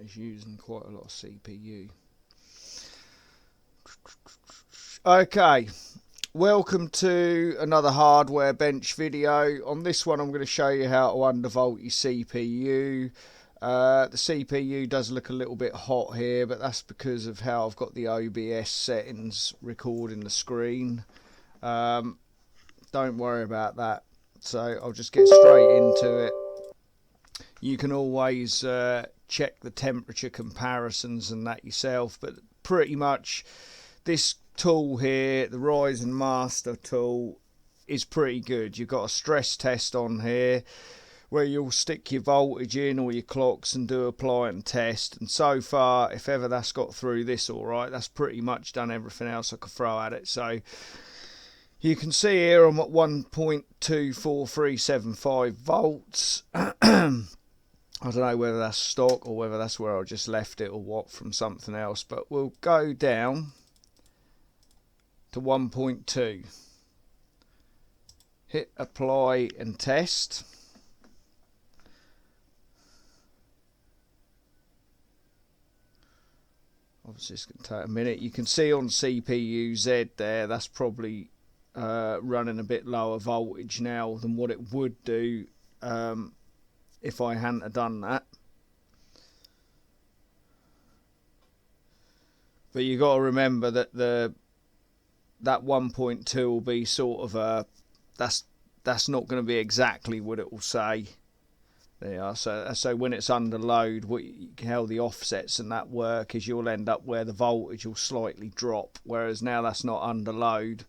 is using quite a lot of CPU. Okay, welcome to another hardware bench video. On this one I'm going to show you how to undervolt your CPU. The CPU does look a little bit hot here, but that's because of how I've got the OBS settings recording the screen. Don't worry about that. So I'll just get straight into it. You can always check the temperature comparisons and that yourself, but pretty much this tool here, the Ryzen Master tool, is pretty good. You've got a stress test on here where you'll stick your voltage in or your clocks and do apply and test, and so far, if ever that's got through this alright, that's pretty much done everything else I could throw at it. So you can see here I'm at 1.24375 volts. I don't know whether that's stock or whether that's where I just left it or what from something else, but we'll go down to 1.2. Hit apply and test. Obviously it's going to take a minute. You can see on CPU Z there, that's probably running a bit lower voltage now than what it would do if I hadn't done that. But you got to remember that that 1.2 will be sort of a that's not going to be exactly what it will say. There, so when it's under load, how the offsets and that work is you'll end up where the voltage will slightly drop, whereas now that's not under load.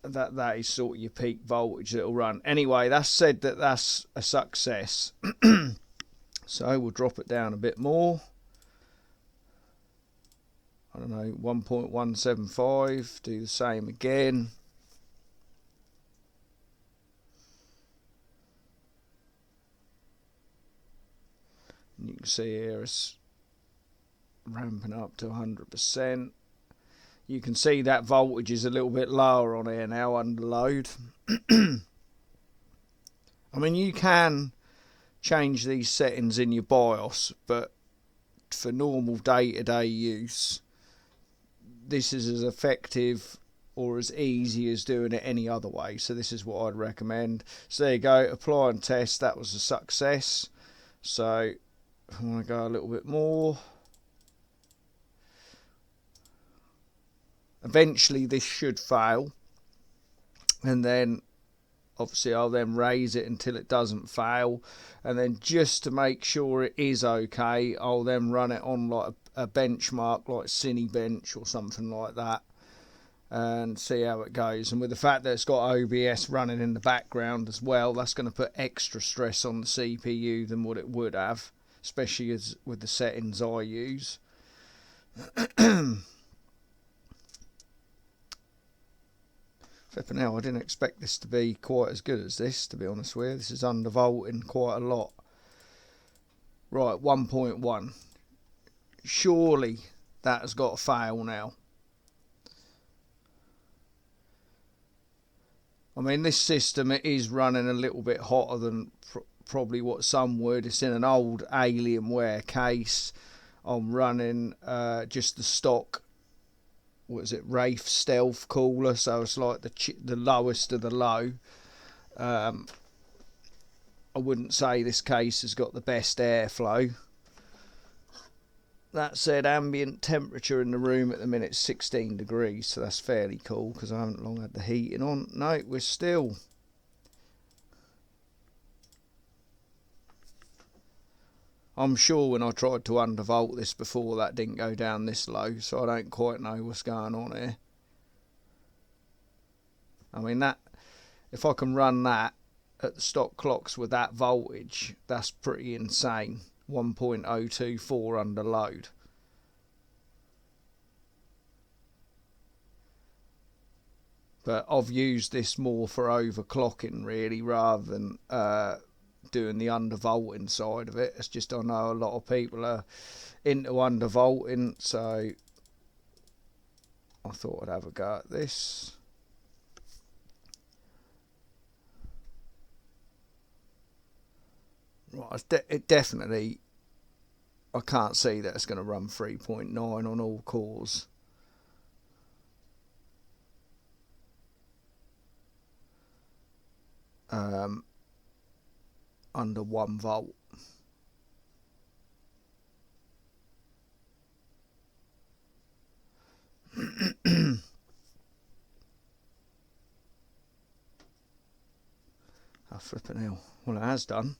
That is sort of your peak voltage that will run. Anyway, that's said that that's a success. So we'll drop it down a bit more. I don't know, 1.175. Do the same again. And you can see here it's ramping up to 100%. You can see that voltage is a little bit lower on here now under load. I mean, you can change these settings in your BIOS, but for normal day-to-day use, this is as effective or as easy as doing it any other way. So this is what I'd recommend. So there you go, apply and test. That was a success. So I want to go a little bit more. Eventually this should fail, and then obviously I'll then raise it until it doesn't fail, and then just to make sure it is okay, I'll then run it on like a benchmark like Cinebench or something like that and see how it goes. And with the fact that it's got OBS running in the background as well, that's going to put extra stress on the CPU than what it would have, especially with the settings I use. Flipping hell, I didn't expect this to be quite as good as this, to be honest with you. This is undervolting quite a lot. Right, 1.1. Surely that has got to fail now. I mean, this system, it is running a little bit hotter than probably what some would. It's in an old Alienware case. I'm running just the stock, what is it, Wraith Stealth cooler, so it's like the lowest of the low. I wouldn't say this case has got the best airflow. That said, ambient temperature in the room at the minute is 16 degrees, so that's fairly cool because I haven't long had the heating on. No, we're still. I'm sure when I tried to undervolt this before, that didn't go down this low, so I don't quite know what's going on here. I mean, that, if I can run that at the stock clocks with that voltage, that's pretty insane. 1.024 under load. But I've used this more for overclocking really, rather than doing the undervolting side of it. It's just I know a lot of people are into undervolting, so I thought I'd have a go at this. Right, it definitely I can't see that it's going to run 3.9 on all cores. Under 1 volt. Oh, flipping hell. Well, it has done.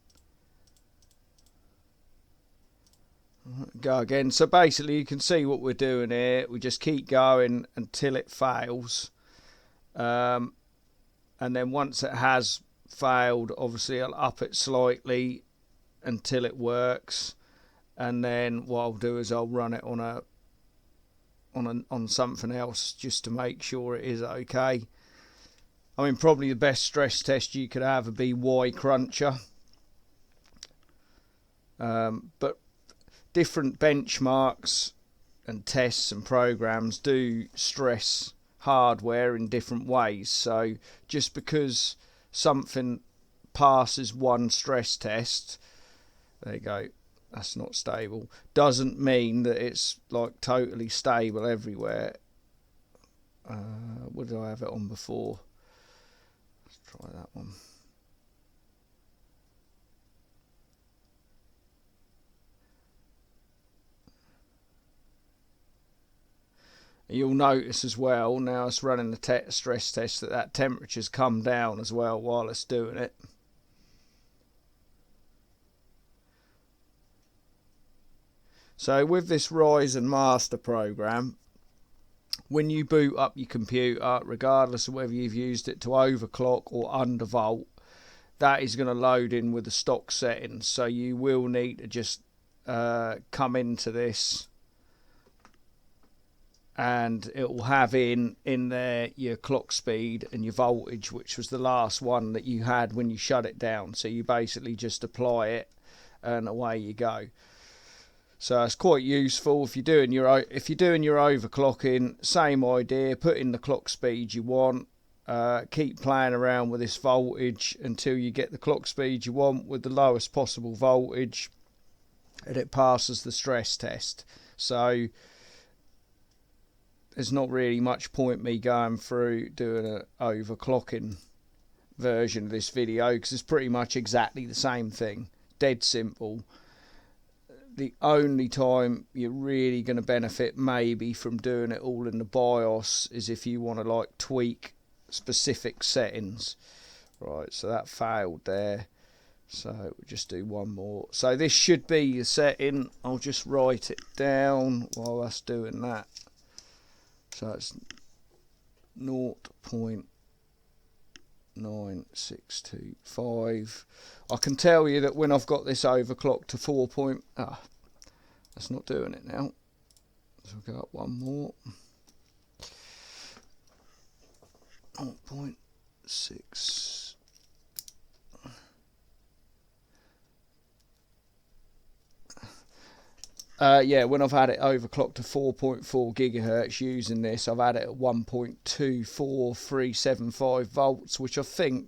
Go again. So basically you can see what we're doing here. We just keep going until it fails. And then once it has failed, obviously I'll up it slightly until it works. And then what I'll do is I'll run it on something else just to make sure it is okay. I mean, probably the best stress test you could have would be Y Cruncher. But different benchmarks and tests and programs do stress hardware in different ways. So just because something passes one stress test, there you go, that's not stable, doesn't mean that it's like totally stable everywhere. What did I have it on before? Let's try that one. You'll notice as well, now it's running the stress test, that temperature's come down as well while it's doing it. So with this Ryzen Master program, when you boot up your computer, regardless of whether you've used it to overclock or undervolt, that is going to load in with the stock settings. So you will need to just come into this, and it will have in there your clock speed and your voltage, which was the last one that you had when you shut it down. So you basically just apply it and away you go. So it's quite useful if you're doing your overclocking. Same idea, put in the clock speed you want, keep playing around with this voltage until you get the clock speed you want with the lowest possible voltage, and it passes the stress test. So there's not really much point me going through doing an overclocking version of this video, because it's pretty much exactly the same thing, dead simple. The only time you're really going to benefit maybe from doing it all in the BIOS is if you want to like tweak specific settings. Right, so that failed there, so we'll just do one more. So this should be the setting. I'll just write it down while that's doing that. So it's 0.9625. I can tell you that when I've got this overclocked to 4. That's not doing it now. So we'll go up one more. 0.6. Yeah, when I've had it overclocked to 4.4 gigahertz using this, I've had it at 1.24375 volts, which I think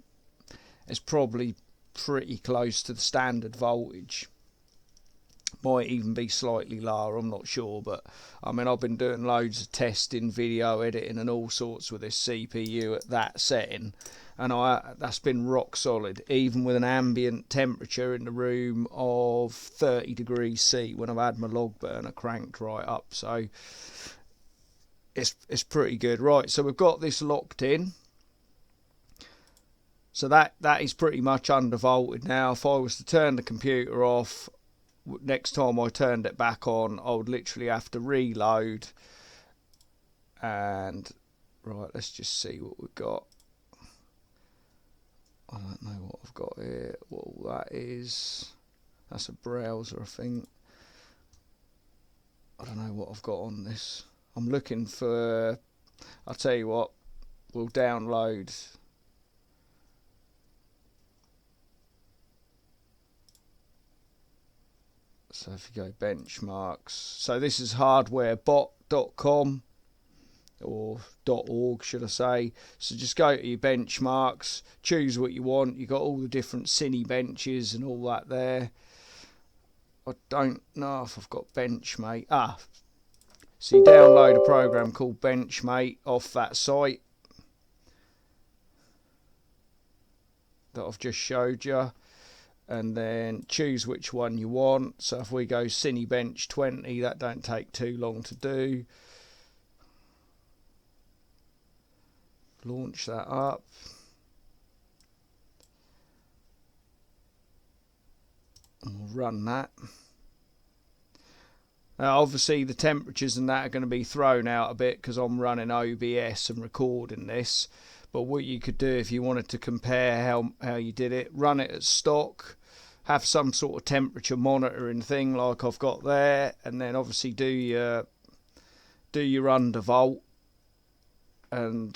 is probably pretty close to the standard voltage. Might even be slightly lower, I'm not sure, but I mean, I've been doing loads of testing, video editing and all sorts with this CPU at that setting, and that's been rock solid, even with an ambient temperature in the room of 30 degrees C when I've had my log burner cranked right up. So it's pretty good. Right, so we've got this locked in. So that is pretty much undervolted now. If I was to turn the computer off, next time I turned it back on, I would literally have to reload. And right, let's just see what we've got. I don't know what I've got here. What all that is. That's a browser, I think. I don't know what I've got on this. I'm looking for, I'll tell you what, we'll download. So if you go benchmarks, so this is hardwarebot.com or .org should I say. So just go to your benchmarks, choose what you want. You got all the different Cine benches and all that there. I don't know if I've got Benchmate. So you download a program called Benchmate off that site that I've just showed you, and then choose which one you want. So if we go Cinebench 20, that don't take too long to do. Launch that up. And we'll run that. Now obviously the temperatures and that are going to be thrown out a bit because I'm running OBS and recording this. But what you could do if you wanted to compare how you did it, run it at stock, have some sort of temperature monitoring thing like I've got there, and then obviously do your undervolt, and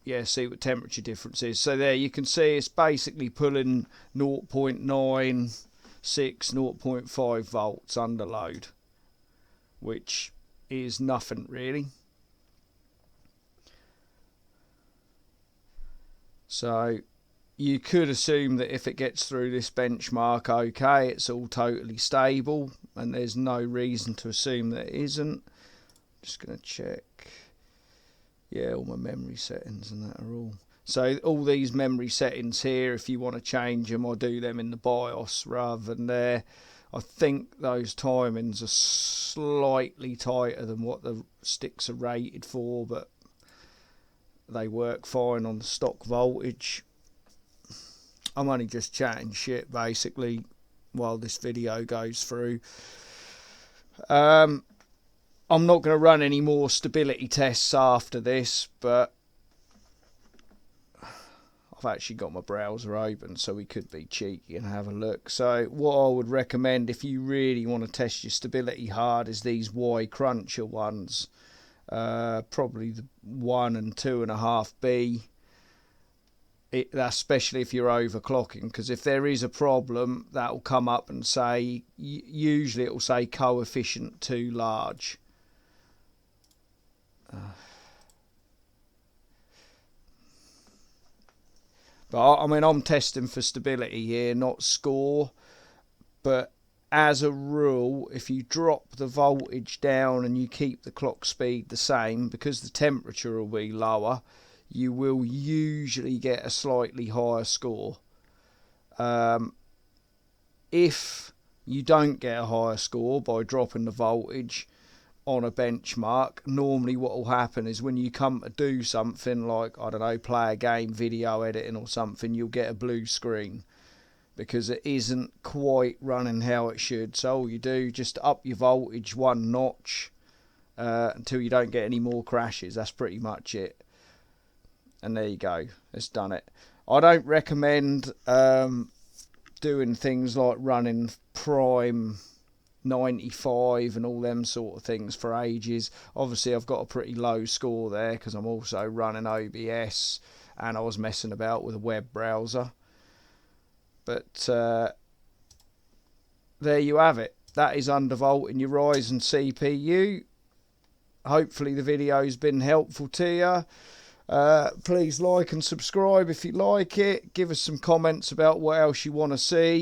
yeah, see what temperature difference is. So there you can see it's basically pulling 0.96, 0.5 volts under load, which is nothing really. So you could assume that if it gets through this benchmark okay, it's all totally stable, and there's no reason to assume that it isn't. Just going to check. Yeah, all my memory settings and that are all. So all these memory settings here, if you want to change them, I do them in the BIOS rather than there. I think those timings are slightly tighter than what the sticks are rated for, but they work fine on the stock voltage. I'm only just chatting shit basically while this video goes through. I'm not going to run any more stability tests after this, but I've actually got my browser open, so we could be cheeky and have a look. So what I would recommend if you really want to test your stability hard is these Y Cruncher ones. Probably the 1 and 2.5B. Especially if you're overclocking, because if there is a problem, that will come up and say, usually it will say coefficient too large. But I mean, I'm testing for stability here, not score. But as a rule, if you drop the voltage down and you keep the clock speed the same, because the temperature will be lower, you will usually get a slightly higher score. If you don't get a higher score by dropping the voltage on a benchmark, normally what will happen is when you come to do something like, I don't know, play a game, video editing or something, you'll get a blue screen because it isn't quite running how it should. So all you do, just up your voltage 1 notch until you don't get any more crashes. That's pretty much it. And there you go, it's done it. I don't recommend doing things like running Prime 95 and all them sort of things for ages. Obviously I've got a pretty low score there because I'm also running OBS and I was messing about with a web browser. But there you have it. That is undervolting your Ryzen CPU. Hopefully the video's been helpful to you. Please like and subscribe if you like it. Give us some comments about what else you want to see.